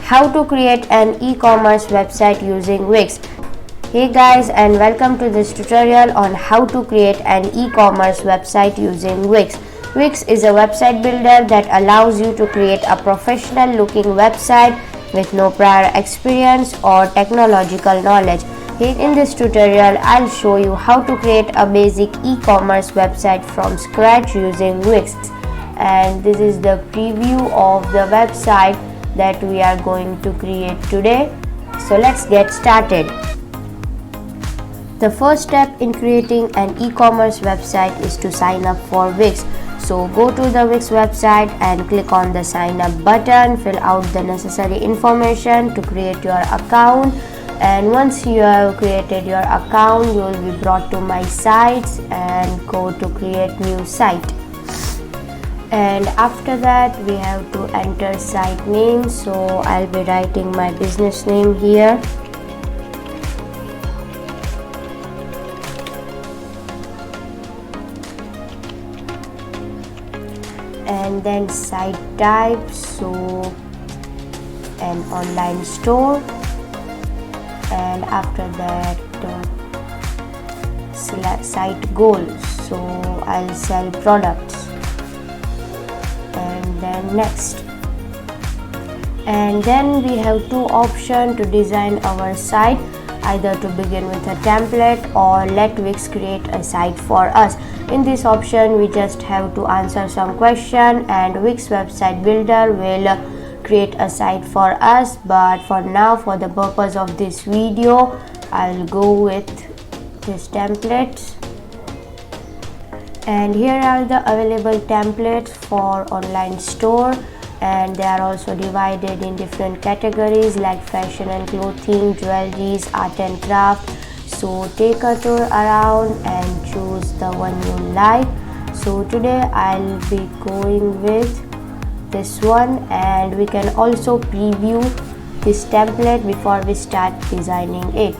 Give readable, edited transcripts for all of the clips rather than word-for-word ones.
How to create an e-commerce website using Wix. Hey guys, and welcome to this tutorial on how to create an e-commerce website using Wix. Wix is a website builder that allows you to create a professional looking website with no prior experience or technological knowledge. In this tutorial, I'll show you how to create a basic e-commerce website from scratch using Wix. And this is the preview of the website that we are going to create today. So let's get started. The first step in creating an e-commerce website is to sign up for Wix. So go to the Wix website and click on the sign up button, fill out the necessary information to create your account, and once you have created your account, you will be brought to my sites and go to create new site. And after that we have to enter site name, so I'll be writing my business name here. And then site type, so an online store, and after that site goals, so I'll sell products, and then next. And then we have two options to design our site, either to begin with a template or let Wix create a site for us. In this option we just have to answer some question and Wix website builder will create a site for us, but for now, for the purpose of this video, I'll go with this templates. And here are the available templates for online store, and they are also divided in different categories like fashion and clothing, jewelries, art and craft. So take a tour around and choose the one you like. So today I'll be going with this one, and we can also preview this template before we start designing it.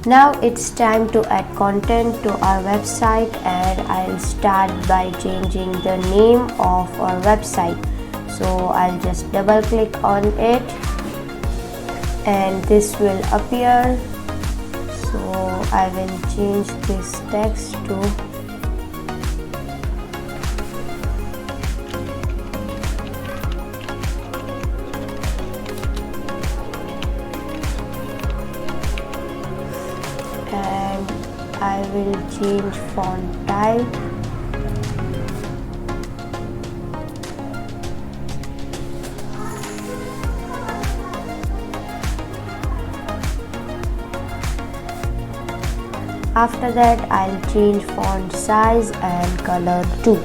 Now it's time to add content to our website, and I'll start by changing the name of our website. So I'll just double click on it and this will appear. So I will change this text to and I will change font type . After that I'll change font size and color too,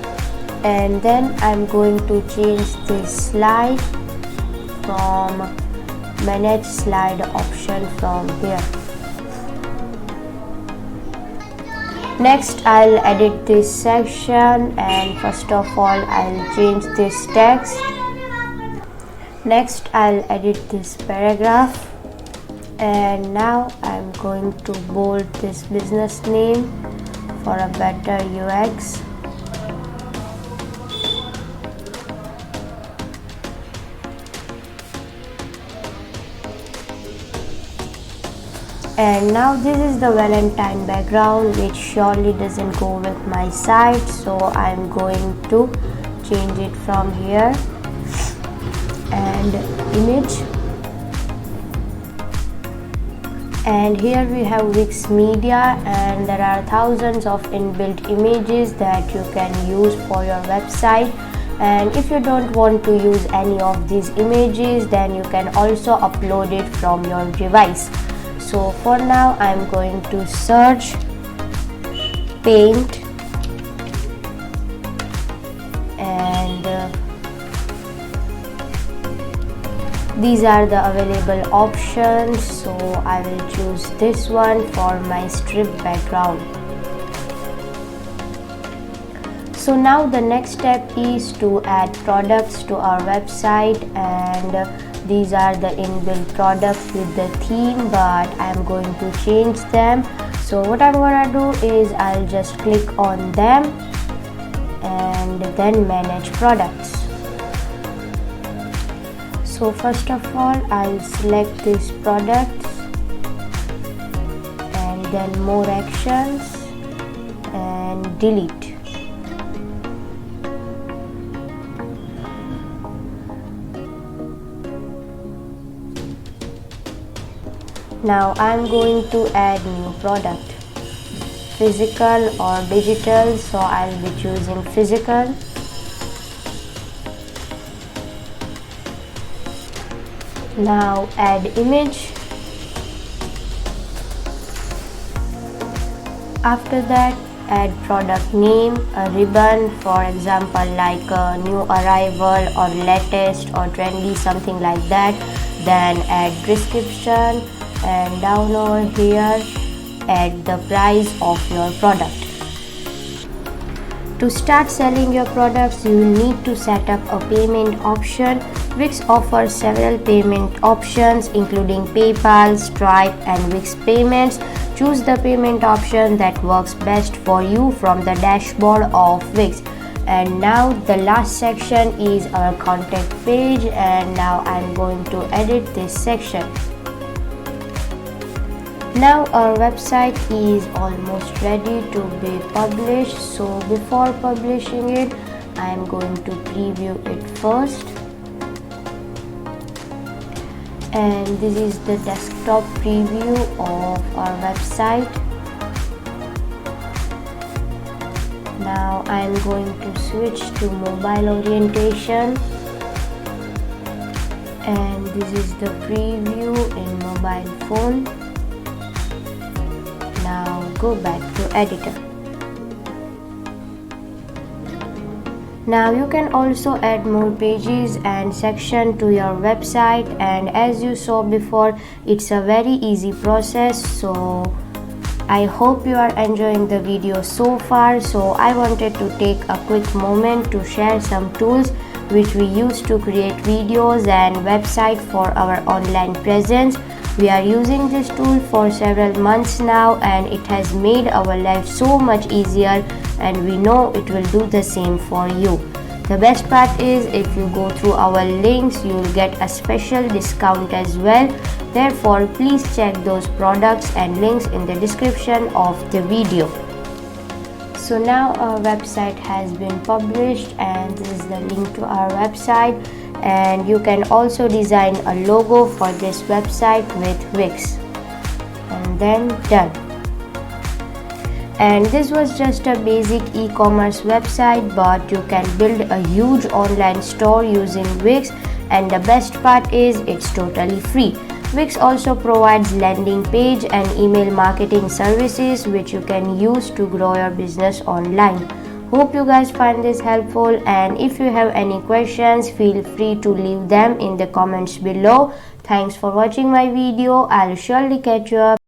and then I'm going to change this slide from manage slide option from here. Next I'll edit this section, and first of all I'll change this text. Next I'll edit this paragraph, and now I'm going to bold this business name for a better UX. And now this is the Valentine background, which surely doesn't go with my site, so I'm going to change it from here. And image, and here we have Wix Media, and there are thousands of inbuilt images that you can use for your website. And if you don't want to use any of these images, then you can also upload it from your device. So for now I'm going to search paint, and these are the available options, so I will choose this one for my strip background. So now the next step is to add products to our website, and these are the inbuilt products with the theme, but I'm going to change them. So what I'm gonna do is I'll just click on them, and and then manage products. So first of all, I'll select these products and then more actions and delete. Now I'm going to add new product, physical or digital, so I'll be choosing physical. Now add image. After that, add product name, a ribbon, for example like a new arrival or latest or trendy, something like that. Then add description, and down over here add the price of your product. To start selling your products, you will need to set up a payment option. Wix offers several payment options including PayPal, Stripe and Wix Payments. Choose the payment option that works best for you from the dashboard of Wix. And now the last section is our contact page, and now I'm going to edit this section. Now our website is almost ready to be published, so before publishing it, I am going to preview it first. And this is the desktop preview of our website. Now I am going to switch to mobile orientation, and this is the preview in mobile phone. Now go back to editor. Now you can also add more pages and section to your website, and as you saw before, it's a very easy process. So I hope you are enjoying the video so far. So I wanted to take a quick moment to share some tools which we use to create videos and website for our online presence. We are using this tool for several months now, and it has made our life so much easier, and we know it will do the same for you. The best part is, if you go through our links, you will get a special discount as well. Therefore, please check those products and links in the description of the video. So now our website has been published, and this is the link to our website. And you can also design a logo for this website with Wix, and then done. And this was just a basic e-commerce website, but you can build a huge online store using Wix, and the best part is it's totally free. Wix also provides landing page and email marketing services which you can use to grow your business online. Hope you guys find this helpful, and if you have any questions, feel free to leave them in the comments below. Thanks for watching my video. I'll surely catch you up